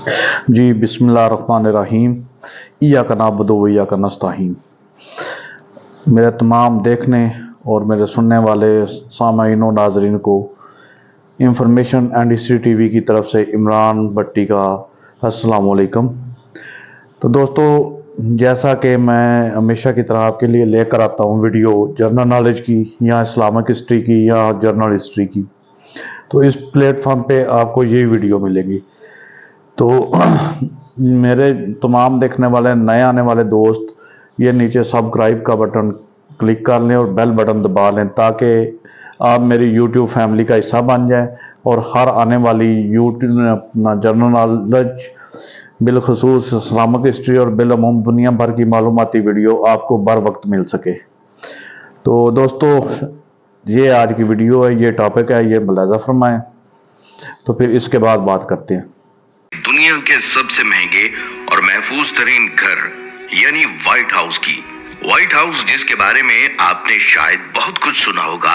जी बिस्मिल्लाहिर्रहमानिर्रहीम। इय्याका नअबुदु व इय्याका नस्तईन। मेरे तमाम देखने और मेरे सुनने वाले सामाईन और नाजरीन को इंफॉर्मेशन एंड हिस्ट्री टीवी की तरफ से इमरान भट्टी का अस्सलाम वालेकुम। तो दोस्तों, जैसा कि मैं हमेशा की तरह आपके लिए लेकर आता हूँ वीडियो जनरल नॉलेज की या इस्लामिक हिस्ट्री की या जर्नल हिस्ट्री की, तो इस प्लेटफॉर्म पे आपको यही वीडियो मिलेगी। तो मेरे तमाम देखने वाले नए आने वाले दोस्त ये नीचे सब्सक्राइब का बटन क्लिक कर लें और बेल बटन दबा लें ताकि आप मेरी यूट्यूब फैमिली का हिस्सा बन जाएं और हर आने वाली यूट्यूब अपना जनरल नॉलेज बिलखसूस इस्लामिक हिस्ट्री और बिलअमूम दुनिया भर की मालूमाती वीडियो आपको बर वक्त मिल सके। तो दोस्तों, ये आज की वीडियो है, ये टॉपिक है, ये मुलाजा फरमाएं। तो फिर इसके बाद बात करते हैं। दुनिया के सबसे महंगे और महफूज तरीन घर यानी व्हाइट हाउस की। व्हाइट हाउस जिसके बारे में आपने शायद बहुत कुछ सुना होगा,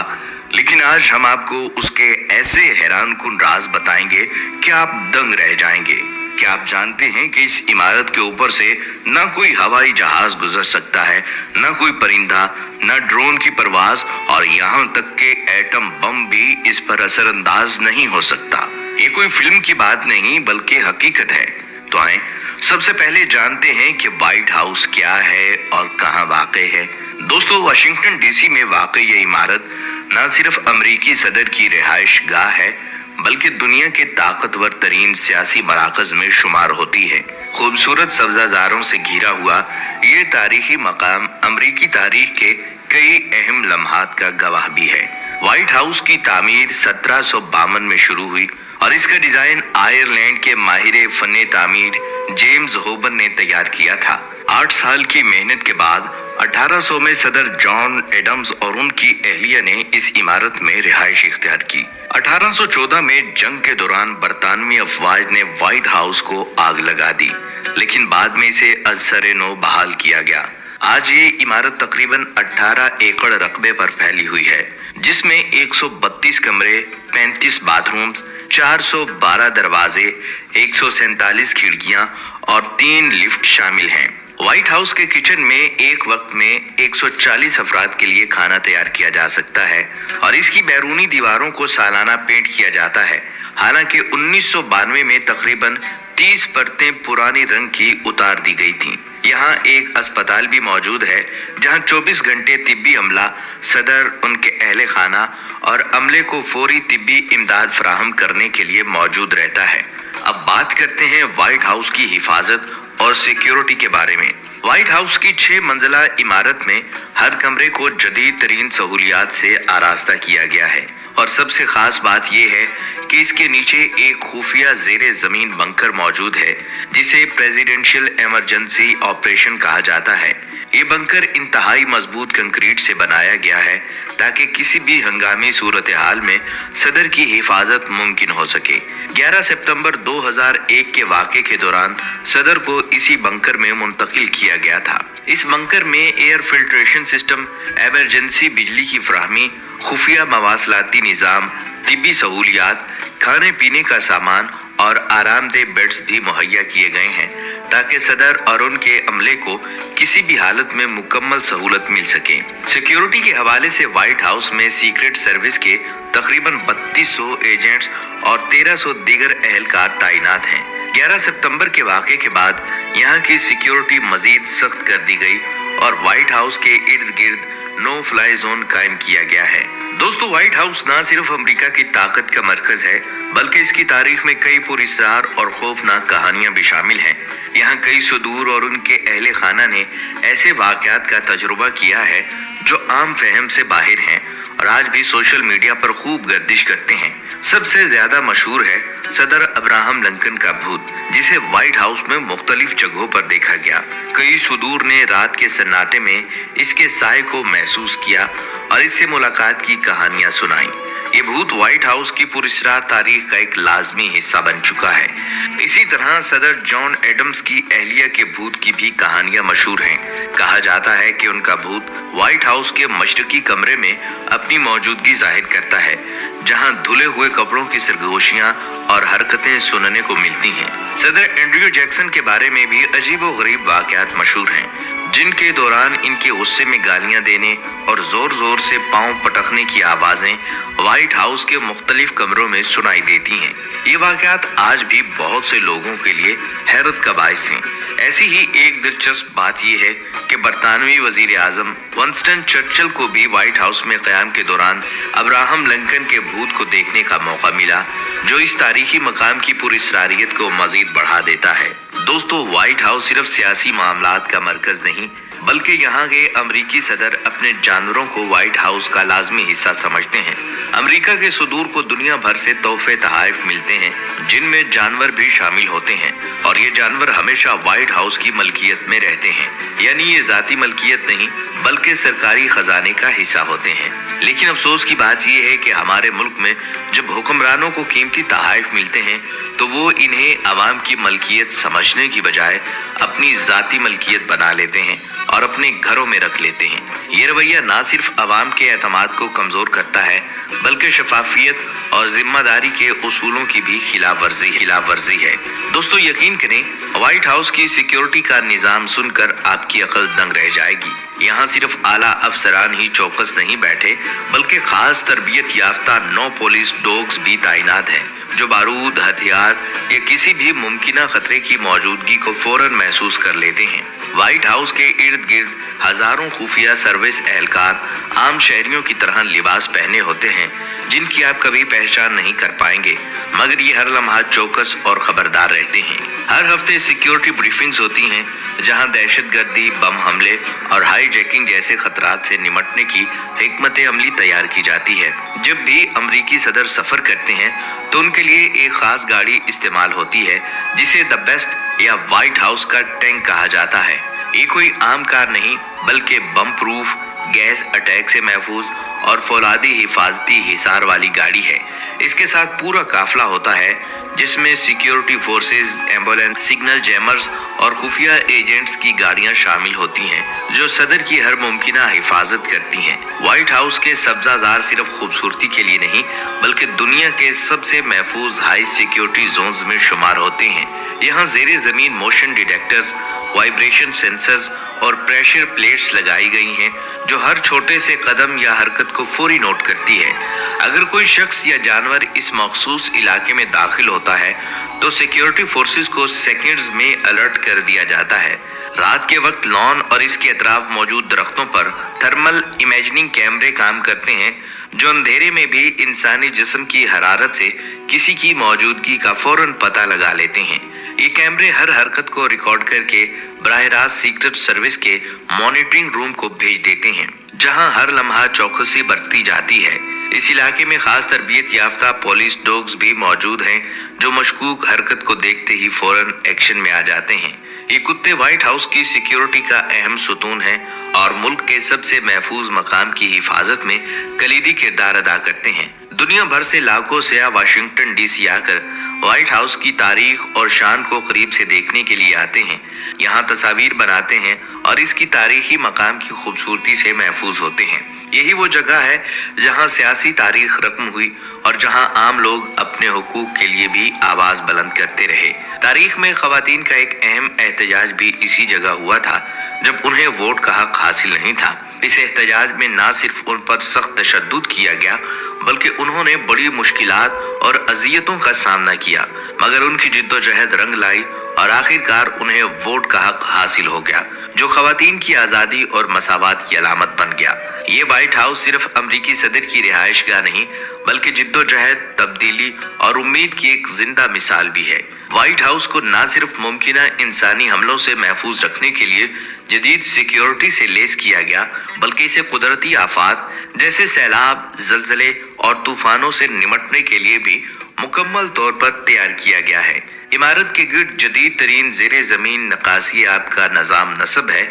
लेकिन आज हम आपको उसके ऐसे हैरानकुन राज बताएंगे कि आप दंग रह जाएंगे। क्या आप जानते हैं कि इस इमारत के ऊपर से न कोई हवाई जहाज गुजर सकता है, न कोई परिंदा, न ड्रोन की परवाज और यहाँ तक के एटम बम भी इस पर असरअंदाज नहीं हो सकता। ये कोई फिल्म की बात नहीं बल्कि हकीकत है। तो आए सबसे पहले जानते हैं कि व्हाइट हाउस क्या है और कहां वाक़ई है। दोस्तों, वाशिंगटन डीसी में वाक़ई ये इमारत न सिर्फ अमेरिकी सदर की रिहाइश गाह है बल्कि दुनिया के ताकतवर तरीन सियासी मराकज में शुमार होती है। खूबसूरत सब्जाजारों से घिरा हुआ ये तारीखी मकाम अमेरिकी तारीख के कई अहम लम्हात का गवाह भी है। व्हाइट हाउस की तामीर 1752 में शुरू हुई और इसका डिजाइन आयरलैंड के माहिर फन्ने तामीर जेम्स होबन ने तैयार किया था। 8 साल की मेहनत के बाद 1800 में सदर जॉन एडम्स और उनकी अहलिया ने इस इमारत में रिहाइश इख्तियार की। 1814 में जंग के दौरान बरतानवी अफवाज ने व्हाइट हाउस को आग लगा दी, लेकिन बाद में इसे असर नो बहाल किया गया। आज ये इमारत तकरीबन 18 एकड़ रकबे पर फैली हुई है, जिसमें 132 कमरे, 35 बाथरूम्स, 412 दरवाजे, 147 खिड़कियां और 3 लिफ्ट शामिल हैं। व्हाइट हाउस के किचन में एक वक्त में 140 अफराद के लिए खाना तैयार किया जा सकता है और इसकी बैरूनी दीवारों को सालाना पेंट किया जाता है। हालांकि 1992 में तकरीबन 30 परतें पुरानी रंग की उतार दी गई थीं। यहाँ एक अस्पताल भी मौजूद है जहाँ 24 घंटे तिब्बी अमला सदर, उनके अहले खाना और अमले को फौरी तिब्बी इमदाद फराहम करने के लिए मौजूद रहता है। अब बात करते हैं व्हाइट हाउस की हिफाजत और सिक्योरिटी के बारे में। व्हाइट हाउस की 6 मंजिला इमारत में हर कमरे को जदीद तरीन सहूलियात से आरास्ता किया गया है और सबसे खास बात यह है कि इसके नीचे एक खुफिया जेरे जमीन बंकर मौजूद है जिसे प्रेसिडेंशियल इमरजेंसी ऑपरेशन कहा जाता है। ये बंकर इंतहाई मजबूत कंक्रीट से बनाया गया है ताकि किसी भी हंगामी सूरत हाल में सदर की हिफाजत मुमकिन हो सके। 11 सितंबर 2001 के वाक़े के दौरान सदर को इसी बंकर में मुंतकिल किया गया था। इस बंकर में एयर फिल्ट्रेशन सिस्टम, इमरजेंसी बिजली की फराहमी, खुफिया मवासलाती निज़ाम, तिब्बी सहूलियात, खाने पीने का सामान और आरामदेह बेड्स भी मुहैया किए गए हैं ताकि सदर और उनके अमले को किसी भी हालत में मुकम्मल सहूलत मिल सके। सिक्योरिटी के हवाले से व्हाइट हाउस में सीक्रेट सर्विस के तकरीबन 3200 एजेंट्स और 1300 दीगर एहलकार तैनात हैं। 11 सितंबर के वाक़े के बाद यहाँ की सिक्योरिटी मजीद सख्त कर दी गई और व्हाइट हाउस के इर्द गिर्द नो फ्लाई जोन कायम किया गया है। दोस्तों, व्हाइट हाउस न सिर्फ अमेरिका की ताकत का मरकज है बल्कि इसकी तारीख में कई पुरअसरार और खौफनाक कहानियां भी शामिल हैं। यहाँ कई सदूर और उनके अहले खाना ने ऐसे वाक़यात का तजुर्बा किया है जो आम फहम से बाहर हैं और आज भी सोशल मीडिया पर खूब गर्दिश करते हैं। सबसे ज्यादा मशहूर है सदर अब्राहम लिंकन का भूत, जिसे व्हाइट हाउस में मुख्तलिफ जगहों पर देखा गया। कई सुदूर ने रात के सन्नाटे में इसके साए को महसूस किया और इससे मुलाकात की कहानियां सुनाई। ये भूत व्हाइट हाउस की पुरस्कार तारीख का एक लाजमी हिस्सा बन चुका है। इसी तरह सदर जॉन एडम्स की अहलिया के भूत की भी कहानियां मशहूर हैं। कहा जाता है कि उनका भूत व्हाइट हाउस के मशरकी कमरे में अपनी मौजूदगी जाहिर करता है, जहां धुले हुए कपड़ों की सरगोशियां और हरकतें सुनने को मिलती हैं। सदर एंड्रयू जैक्सन के बारे में भी अजीबोगरीब वाकयात मशहूर हैं, जिनके दौरान इनके गुस्से में गालियां देने और जोर जोर से पांव पटकने की आवाजें व्हाइट हाउस के मुख्तलिफ कमरों में सुनाई देती हैं। ये वाकयात आज भी बहुत से लोगों के लिए हैरत का बाइस हैं। ऐसी ही एक दिलचस्प बात यह है कि बरतानवी वजीर आजम विंस्टन चर्चिल को भी व्हाइट हाउस में क़याम के दौरान अब्राहम लिंकन के भूत को देखने का मौका मिला, जो इस तारीखी मकाम की पुरस्कारियत को मजीद बढ़ा देता है। दोस्तों, व्हाइट हाउस सिर्फ सियासी मामलात का मरकज नहीं, बल्कि यहाँ के अमरीकी सदर अपने जानवरों को व्हाइट हाउस का लाजमी हिस्सा समझते हैं। अमरीका के सुदूर को दुनिया भर से तोहफे तहाइफ मिलते हैं, जिनमें जानवर भी शामिल होते हैं, और ये जानवर हमेशा व्हाइट हाउस की मलकियत में रहते हैं। यानी ये जाती मलकियत नहीं, बल्कि सरकारी खजाने का हिस्सा होते हैं। लेकिन अफसोस की बात यह है कि हमारे मुल्क में जब हुक्मरानों को कीमती तहाइफ मिलते हैं, तो वो इन्हें आवाम की मलकियत समझने की बजाय अपनी जाती मलकियत बना लेते हैं और अपने घरों में रख लेते हैं। ये रवैया ना सिर्फ आवाम के एतमाद को कमजोर करता है, बल्कि शफाफियत और जिम्मेदारी के उसूलों की भी खिलाफ वर्जी है। दोस्तों, यकीन करें, व्हाइट हाउस की सिक्योरिटी का निजाम सुनकर आपकी अकल दंग रह जाएगी। यहाँ सिर्फ आला अफसरान ही चौकस नहीं बैठे, बल्कि खास तरबियत याफ्ता 9 पुलिस डॉग्स भी तैनात हैं, जो बारूद, हथियार या किसी भी मुमकिना खतरे की मौजूदगी को फौरन महसूस कर लेते हैं। व्हाइट हाउस के इर्द गिर्द हजारों खुफिया सर्विस एहलकार आम शहरियों की तरह लिबास पहने होते हैं, जिनकी आप कभी पहचान नहीं कर पाएंगे, मगर ये हर लम्हा चौकस और खबरदार रहते हैं। हर हफ्ते सिक्योरिटी ब्रीफिंग्स होती हैं, जहां दहशतगर्दी, बम हमले और हाईजैकिंग जैसे खतरात से निमटने की हिकमत अमली तैयार की जाती है। जब भी अमरीकी सदर सफर करते हैं, तो उनके लिए एक खास गाड़ी इस्तेमाल होती है, जिसे द बेस्ट या व्हाइट हाउस का टैंक कहा जाता है। ये कोई आम कार नहीं, बल्कि बम प्रूफ, गैस अटैक से महफूज और फौलादी हिफाजती हिसार वाली गाड़ी है। इसके साथ पूरा काफिला होता है, जिसमें security forces, ambulance, signal jammers और खुफिया एजेंट्स की गाड़ियां शामिल होती हैं, जो सदर की हर मुमकिना हिफाजत करती हैं। व्हाइट हाउस के सब्जाजार सिर्फ खूबसूरती के लिए नहीं, बल्कि दुनिया के सबसे महफूज हाई सिक्योरिटी जोन्स में शुमार होते हैं। यहाँ ज़ेरे ज़मीन मोशन डिटेक्टर्स, वाइब्रेशन सेंसर्स और प्रेशर प्लेट्स लगाई गई हैं, जो हर छोटे से कदम या हरकत को फौरी नोट करती है। अगर कोई शख्स या जानवर इस मखसूस इलाके में दाखिल होता है, तो सिक्योरिटी फोर्सेस को सेकंड्स में अलर्ट कर दिया जाता है। रात के वक्त लॉन और इसके अतराफ मौजूद दरख्तों पर थर्मल इमेजिंग कैमरे काम करते हैं, जो अंधेरे में भी इंसानी जिस्म की हरारत से किसी की मौजूदगी का फौरन पता लगा लेते हैं। ये कैमरे हर हरकत को रिकॉर्ड करके बराह रास्त सीक्रेट सर्विस के मॉनिटरिंग रूम को भेज देते हैं, जहां हर लम्हा चौकसी बरती जाती है। इस इलाके में खास तरबियत याफ्ता पुलिस डॉग्स भी मौजूद हैं, जो मशकूक हरकत को देखते ही फौरन एक्शन में आ जाते हैं। ये कुत्ते व्हाइट हाउस की सिक्योरिटी का अहम सुतून है और मुल्क के सबसे महफूज मकाम की हिफाजत में कलीदी किरदार अदा करते हैं। दुनिया भर से लाखों सयाह वाशिंगटन डीसी आकर व्हाइट हाउस की तारीख और शान को करीब से देखने के लिए आते हैं, यहाँ तस्वीर बनाते हैं और इसकी तारीखी मकाम की खूबसूरती से महफूज होते हैं। यही वो जगह है जहाँ सियासी तारीख रकम हुई और जहाँ आम लोग अपने हुकूक के लिए भी आवाज बुलंद करते रहे। तारीख में खवातीन का एक अहम एहतजाज भी इसी जगह हुआ था, जब उन्हें वोट का हक हासिल नहीं था। इस एहतजाज में न सिर्फ उन पर सख्त तशद्दुद किया गया, बल्कि उन्होंने बड़ी मुश्किलात और अजियतों का सामना किया, मगर उनकी जिद्दोजहद रंग लाई और आखिरकार उन्हें वोट का हक हासिल हो गया, जो खवातीन की आज़ादी और मसावात की अलामत बन गया। ये व्हाइट हाउस सिर्फ अमरीकी सदर की रिहाइशगाह नहीं, बल्कि जिद्दोजहद, तब्दीली और उम्मीद की एक जिंदा मिसाल भी है। व्हाइट हाउस को न सिर्फ मुमकिना इंसानी हमलों से महफूज रखने के लिए जदीद सिक्योरिटी से लेस किया गया, बल्कि इसे कुदरती आफात जैसे सैलाब, जलजले और तूफानों से निमटने के लिए भी मुकम्मल तौर पर तैयार किया गया है। इमारत के गिर्द जदीद तरीन ज़ेरे ज़मीन नकासी आब का निज़ाम नस्ब है,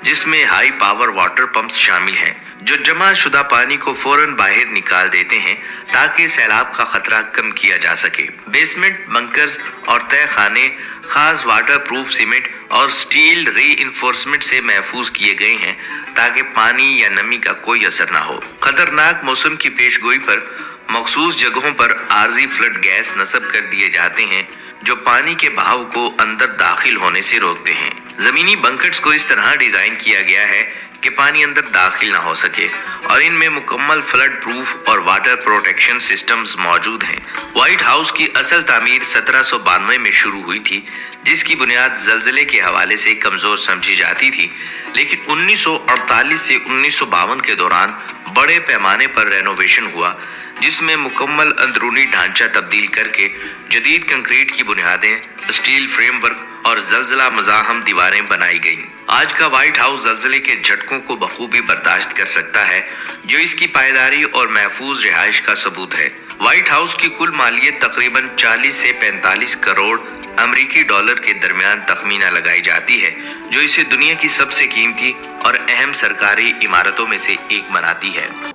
जिसमें हाई पावर वाटर पंप्स शामिल हैं, जो जमा शुदा पानी को फौरन बाहर निकाल देते हैं ताकि सैलाब का खतरा कम किया जा सके। बेसमेंट बंकर्स और तय खाने खास वाटर प्रूफ सीमेंट और स्टील री इन्फोर्समेंट से महफूज किए गए हैं ताकि पानी या नमी का कोई असर न हो। खतरनाक मौसम की पेशगोई पर मखसूस जगहों पर आर्जी फ्लड गैस नस्ब कर दिए जाते हैं, जो पानी के बहाव को अंदर दाखिल होने से रोकते हैं। जमीनी बंकर्स को इस तरह डिजाइन किया गया है कि पानी अंदर दाखिल ना हो सके और इनमें मुकम्मल फ्लड प्रूफ और वाटर प्रोटेक्शन सिस्टम्स मौजूद हैं। व्हाइट हाउस की असल तामीर 1792 में शुरू हुई थी, जिसकी बुनियाद जल्जले के हवाले से कमजोर समझी जाती थी, लेकिन 1948 से 1952 के दौरान बड़े पैमाने पर रेनोवेशन हुआ, जिसमें मुकम्मल अंदरूनी ढांचा तब्दील करके जदीद कंक्रीट की बुनियादें, स्टील फ्रेमवर्क और जल्जला मज़ाहम दीवारें बनाई गईं। आज का व्हाइट हाउस जल्जले के झटकों को बखूबी बर्दाश्त कर सकता है, जो इसकी पायदारी और महफूज रिहाइश का सबूत है। व्हाइट हाउस की कुल मालियत तकरीबन 40 से 45 करोड़ अमरीकी डॉलर के दरमियान तखमीना लगाई जाती है, जो इसे दुनिया की सबसे कीमती और अहम सरकारी इमारतों में से एक बनाती है।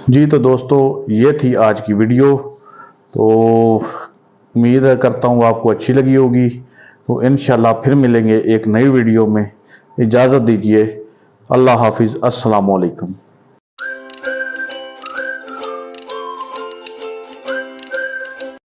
जी तो दोस्तों, ये थी आज की वीडियो। तो उम्मीद करता हूँ आपको अच्छी लगी होगी। तो इंशाल्लाह फिर मिलेंगे एक नई वीडियो में। इजाज़त दीजिए। अल्लाह हाफिज़। अस्सलाम वालेकुम।